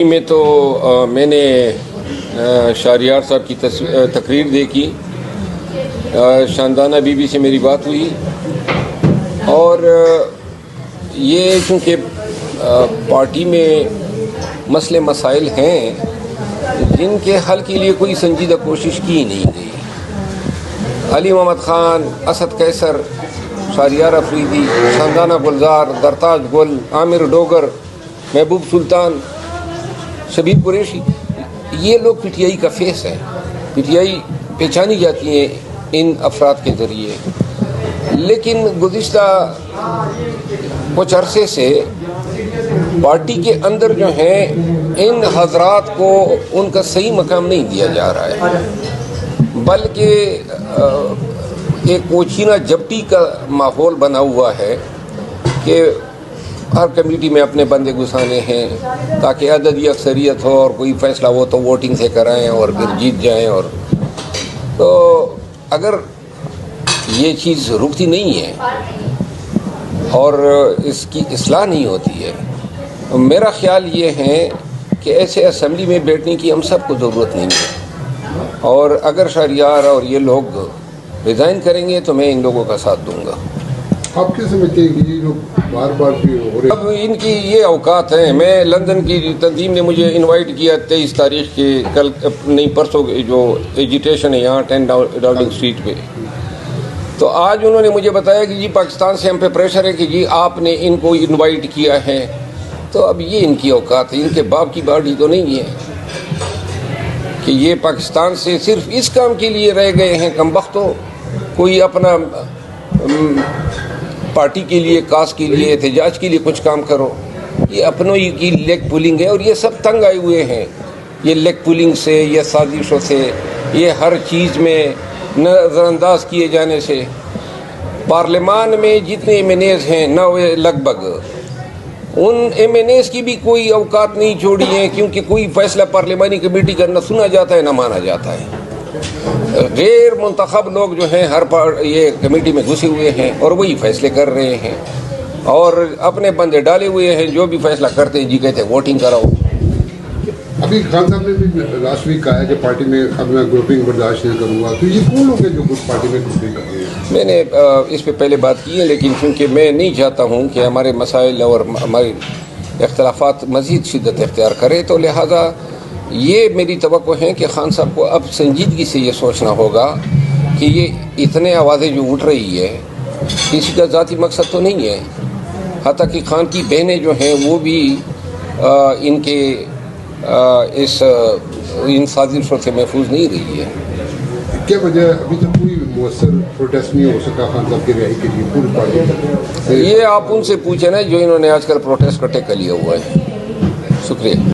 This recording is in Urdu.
میں تو میں نے شہریار صاحب کی تقریر دیکھی، شاندانہ بی بی سے میری بات ہوئی، اور یہ چونکہ پارٹی میں مسئلے مسائل ہیں جن کے حل کے لیے کوئی سنجیدہ کوشش کی نہیں گئی۔ علی محمد خان، اسد قیصر، شہریار افریدی، شاندانہ گلزار، درتاج گل، عامر ڈوگر، محبوب سلطان، شبیر قریشی، یہ لوگ پی ٹی آئی کا فیس ہے۔ پی ٹی آئی پہچانی جاتی ہیں ان افراد کے ذریعے، لیکن گزشتہ کچھ عرصے سے پارٹی کے اندر جو ہیں ان حضرات کو ان کا صحیح مقام نہیں دیا جا رہا ہے، بلکہ ایک کوچینہ جپٹی کا ماحول بنا ہوا ہے کہ ہر کمیٹی میں اپنے بندے گھسانے ہیں تاکہ عددی اکثریت ہو اور کوئی فیصلہ ہو تو ووٹنگ سے کرائیں اور پھر جیت جائیں۔ اور تو اگر یہ چیز رکتی نہیں ہے اور اس کی اصلاح نہیں ہوتی ہے، میرا خیال یہ ہے کہ ایسے اسمبلی میں بیٹھنے کی ہم سب کو ضرورت نہیں ہے، اور اگر شہریار اور یہ لوگ ریزائن کریں گے تو میں ان لوگوں کا ساتھ دوں گا۔ آپ کیا سمجھتے ہیں کہ یہ لوگ بار بار ہو رہے؟ اب ان کی یہ اوقات ہیں۔ میں لندن کی تنظیم نے مجھے انوائٹ کیا 23 تاریخ کے، کل نہیں پرسوں جو ایجیٹیشن ہے یہاں 10 ڈاؤننگ اسٹریٹ پہ، تو آج انہوں نے مجھے بتایا کہ جی پاکستان سے ہم پہ پریشر ہے کہ جی آپ نے ان کو انوائٹ کیا ہے۔ تو اب یہ ان کی اوقات ہے، ان کے باپ کی باڑی تو نہیں ہے کہ یہ پاکستان سے صرف اس کام کے لیے رہ گئے ہیں کمبختوں، کوئی اپنا پارٹی کے لیے، کاز کے لیے، احتجاج کے لیے کچھ کام کرو۔ یہ اپنوں کی لیگ پولنگ ہے، اور یہ سب تنگ آئے ہوئے ہیں یہ لیگ پولنگ سے، یہ سازشوں سے، یہ ہر چیز میں نظر انداز کیے جانے سے۔ پارلیمان میں جتنے ایم این ایز ہیں 9 لگ بھگ، ان ایم این ایز کی بھی کوئی اوقات نہیں چھوڑی ہیں، کیونکہ کوئی فیصلہ پارلیمانی کمیٹی کا نہ سنا جاتا ہے نہ مانا جاتا ہے۔ غیر منتخب لوگ جو ہیں ہر یہ کمیٹی میں گھسے ہوئے ہیں اور وہی فیصلے کر رہے ہیں، اور اپنے بندے ڈالے ہوئے ہیں، جو بھی فیصلہ کرتے ہیں جی کہتے ہیں ووٹنگ کراؤ۔ ابھی خان صاحب نے بھی لاسٹ ویک کہا ہے کہ پارٹی میں اب میں گروپنگ برداشت نہیں کروں گا، تو یہ کون لوگ ہیں جو کچھ پارٹی میں گروپنگ کر رہے ہیں؟ میں نے اس پہ پہلے بات کی ہے، لیکن کیونکہ میں نہیں چاہتا ہوں کہ ہمارے مسائل اور ہمارے اختلافات مزید شدت اختیار کرے، تو لہٰذا یہ میری توقع ہے کہ خان صاحب کو اب سنجیدگی سے یہ سوچنا ہوگا کہ یہ اتنے آوازیں جو اٹھ رہی ہے کسی کا ذاتی مقصد تو نہیں ہے، حتیٰ کہ خان کی بہنیں جو ہیں وہ بھی ان کے ان سازشوں سے محفوظ نہیں رہی ہے۔ کیا وجہ ابھی تک کوئی مؤثر پروٹیسٹ نہیں ہو سکا خان صاحب کی رہائی کے لیے پوری پارٹی؟ یہ آپ ان سے پوچھیں نا جو انہوں نے آج کل پروٹیسٹ کا ٹیکہ لیا ہوا ہے۔ شکریہ۔